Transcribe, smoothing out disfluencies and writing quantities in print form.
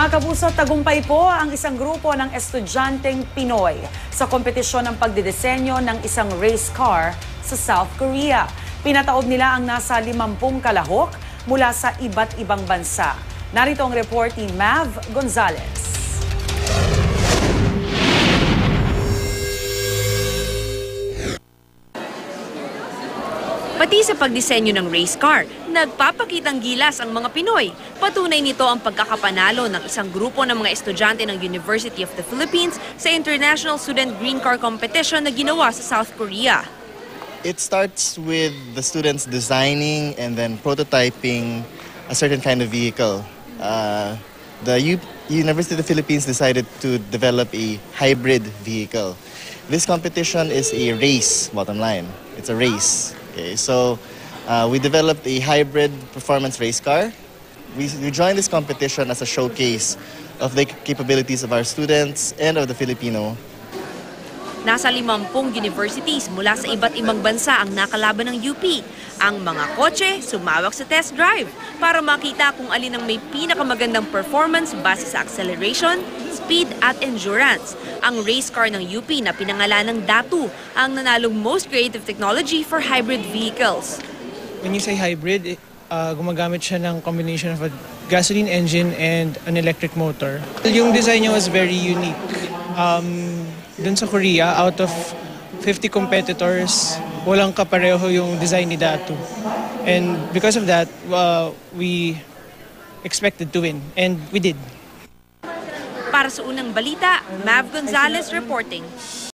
Mga kapuso, tagumpay po ang isang grupo ng estudyanteng Pinoy sa kompetisyon ng pagdidesenyo ng isang race car sa South Korea. Pinataob nila ang nasa 50 kalahok mula sa iba't ibang bansa. Narito ang report ni Mav Gonzalez. Pati sa pagdisenyo ng race car, nagpapakitang gilas ang mga Pinoy. Patunay nito ang pagkakapanalo ng isang grupo ng mga estudyante ng University of the Philippines sa International Student Green Car Competition na ginawa sa South Korea. It starts with the students designing and then prototyping a certain kind of vehicle. The University of the Philippines decided to develop a hybrid vehicle. This competition is a race, bottom line. It's a race. Okay, so we developed a hybrid performance race car. We joined this competition as a showcase of the capabilities of our students and of the Filipino. Nasa 50 universities mula sa iba't ibang bansa ang nakalaban ng UP. Ang mga kotse sumawak sa test drive para makita kung alin ang may pinakamagandang performance base sa acceleration, speed at endurance. Ang race car ng UP na pinangalan ng Datu ang nanalong most creative technology for hybrid vehicles. When you say hybrid, gumagamit siya ng combination of a gasoline engine and an electric motor. Yung design niya was very unique. Dun sa Korea, out of 50 competitors, walang kapareho yung design ni Datu. And because of that, we expected to win. And we did. Para sa unang balita, Mav Gonzalez reporting.